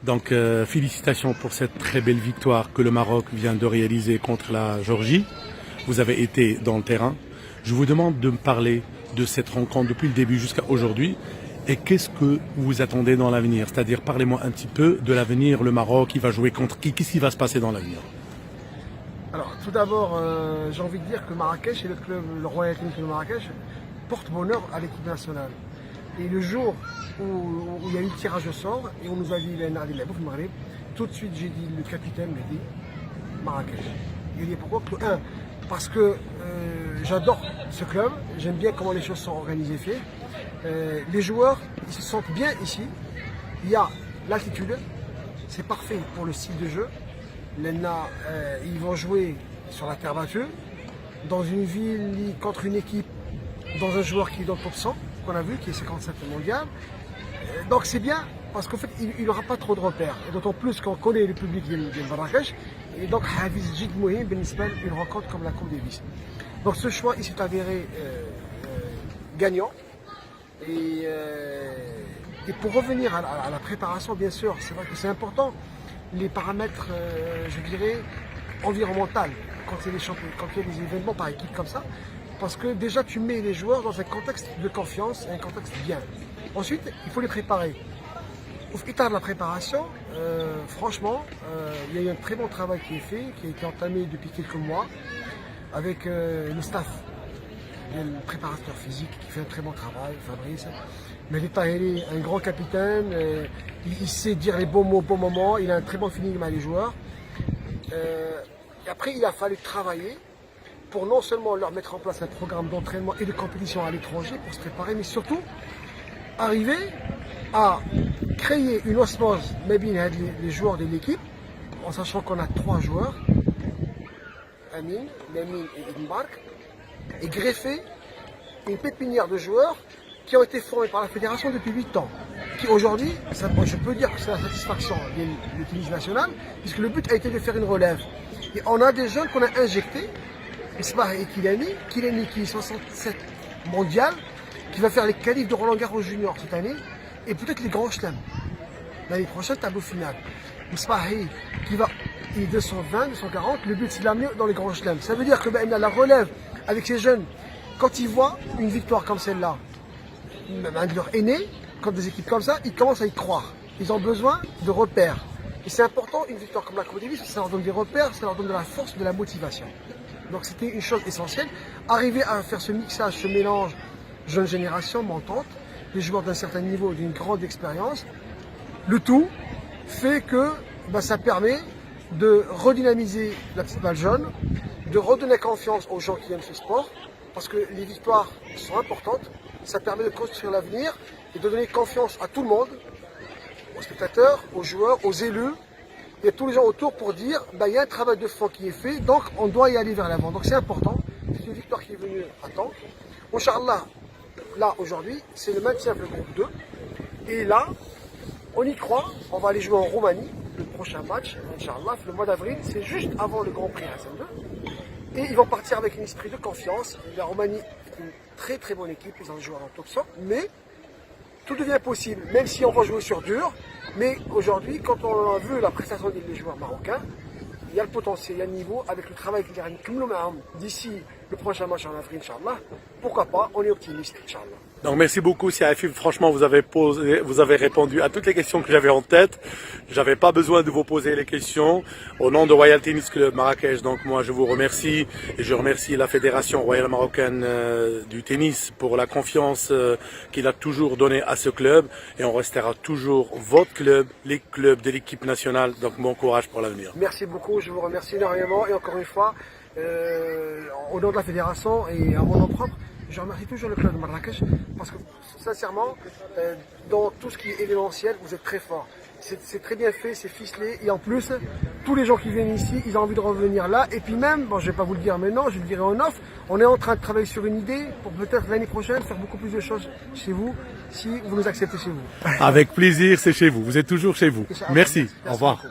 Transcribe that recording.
Donc félicitations pour cette très belle victoire que le Maroc vient de réaliser contre la Géorgie. Vous avez été dans le terrain. Je vous demande de me parler de cette rencontre depuis le début jusqu'à aujourd'hui. Et qu'est-ce que vous attendez dans l'avenir? C'est-à-dire, parlez-moi un petit peu de l'avenir, le Maroc, il va jouer contre qui? Qu'est-ce qui va se passer dans l'avenir? Alors, tout d'abord, j'ai envie de dire que Marrakech et le club, le Royal Tennis de Marrakech, portent bonheur à l'équipe nationale. Et le jour où il y a eu le tirage au sort et on nous a dit tout de suite j'ai dit, le capitaine m'a dit Marrakech. Il dit pourquoi? Parce que j'adore ce club, j'aime bien comment les choses sont organisées, faites. Les joueurs, ils se sentent bien ici. Il y a l'altitude, c'est parfait pour le style de jeu. Ils vont jouer sur la terre battue, dans une ville contre une équipe, dans un joueur qui est dans le top 100, qu'on a vu, qui est 57 mondial. Donc c'est bien, parce qu'en fait, il n'aura pas trop de repères. Et d'autant plus qu'on connaît le public de Marrakech. Et donc, une rencontre comme la Coupe Davis. Donc ce choix, il s'est avéré gagnant. Et pour revenir à la préparation, bien sûr, c'est vrai que c'est important, les paramètres, je dirais, environnementaux, quand il y a des événements par équipe comme ça, parce que déjà tu mets les joueurs dans un contexte de confiance, un contexte bien. Ensuite, il faut les préparer. Au tard de la préparation, franchement, il y a eu un très bon travail qui est fait, qui a été entamé depuis quelques mois, avec le staff. Il y a le préparateur physique qui fait un très bon travail, Fabrice. Mais Tahiri, un grand capitaine, il sait dire les bons mots au bon moment, il a un très bon feeling avec les joueurs. Et après, il a fallu travailler pour non seulement leur mettre en place un programme d'entraînement et de compétition à l'étranger pour se préparer, mais surtout arriver à créer une osmose, les joueurs de l'équipe, en sachant qu'on a 3 joueurs, Amin, Lamine et Ibn Bark, et greffer une pépinière de joueurs qui ont été formés par la fédération depuis 8 ans. Qui aujourd'hui, je peux dire que c'est la satisfaction du tennis national, puisque le but a été de faire une relève. Et on a des jeunes qu'on a injectés, Ismah et Kilani qui est 67 mondial, qui va faire les qualifs de Roland Garros junior cette année, et peut-être les grands chelems. L'année prochaine, tableau final. Ismahi il est 220, 240, le but c'est de l'amener dans les grands chelems. Ça veut dire que la relève avec ces jeunes, quand ils voient une victoire comme celle-là, même un de leurs aînés, comme des équipes comme ça, ils commencent à y croire. Ils ont besoin de repères. Et c'est important, une victoire comme la Coupe Davis, ça leur donne des repères, ça leur donne de la force, de la motivation. Donc c'était une chose essentielle. Arriver à faire ce mixage, ce mélange jeune génération, montante, des joueurs d'un certain niveau, d'une grande expérience, le tout fait que ça permet de redynamiser la petite balle jaune, de redonner confiance aux gens qui aiment ce sport, parce que les victoires sont importantes, ça permet de construire l'avenir et de donner confiance à tout le monde, aux spectateurs, aux joueurs, aux élus, et à tous les gens autour pour dire il y a un travail de fond qui est fait, donc on doit y aller vers l'avant. Donc c'est important, c'est une victoire qui est venue à temps. Inch'Allah, là aujourd'hui, c'est le maintien de groupe 2, et là, on y croit, on va aller jouer en Roumanie, le prochain match, Inch'Allah, le mois d'avril, c'est juste avant le Grand Prix à et ils vont partir avec un esprit de confiance. La Roumanie est une très très bonne équipe, ils ont joué en top 100, mais tout devient possible, même si on va jouer sur dur. Mais aujourd'hui, quand on a vu la prestation des joueurs marocains, il y a le potentiel, il y a le niveau, avec le travail qu'il y a d'ici le prochain match en avril, Inch'Allah. Pourquoi pas, on est optimiste, Inch'Allah. Donc merci beaucoup Siafif, franchement vous avez répondu à toutes les questions que j'avais en tête. J'avais pas besoin de vous poser les questions. Au nom de Royal Tennis Club Marrakech, donc moi je vous remercie et je remercie la Fédération Royale Marocaine du tennis pour la confiance qu'il a toujours donnée à ce club, et on restera toujours votre club, les clubs de l'équipe nationale, donc bon courage pour l'avenir. Merci beaucoup, je vous remercie énormément, et encore une fois, au nom de la Fédération et à mon nom propre, je remercie toujours le club de Marrakech, parce que sincèrement, dans tout ce qui est événementiel, vous êtes très fort. C'est très bien fait, c'est ficelé, et en plus, tous les gens qui viennent ici, ils ont envie de revenir là, et puis même, bon, je ne vais pas vous le dire maintenant, je le dirai en off, on est en train de travailler sur une idée pour peut-être l'année prochaine faire beaucoup plus de choses chez vous, si vous nous acceptez chez vous. Avec plaisir, c'est chez vous, vous êtes toujours chez vous. Merci, au revoir.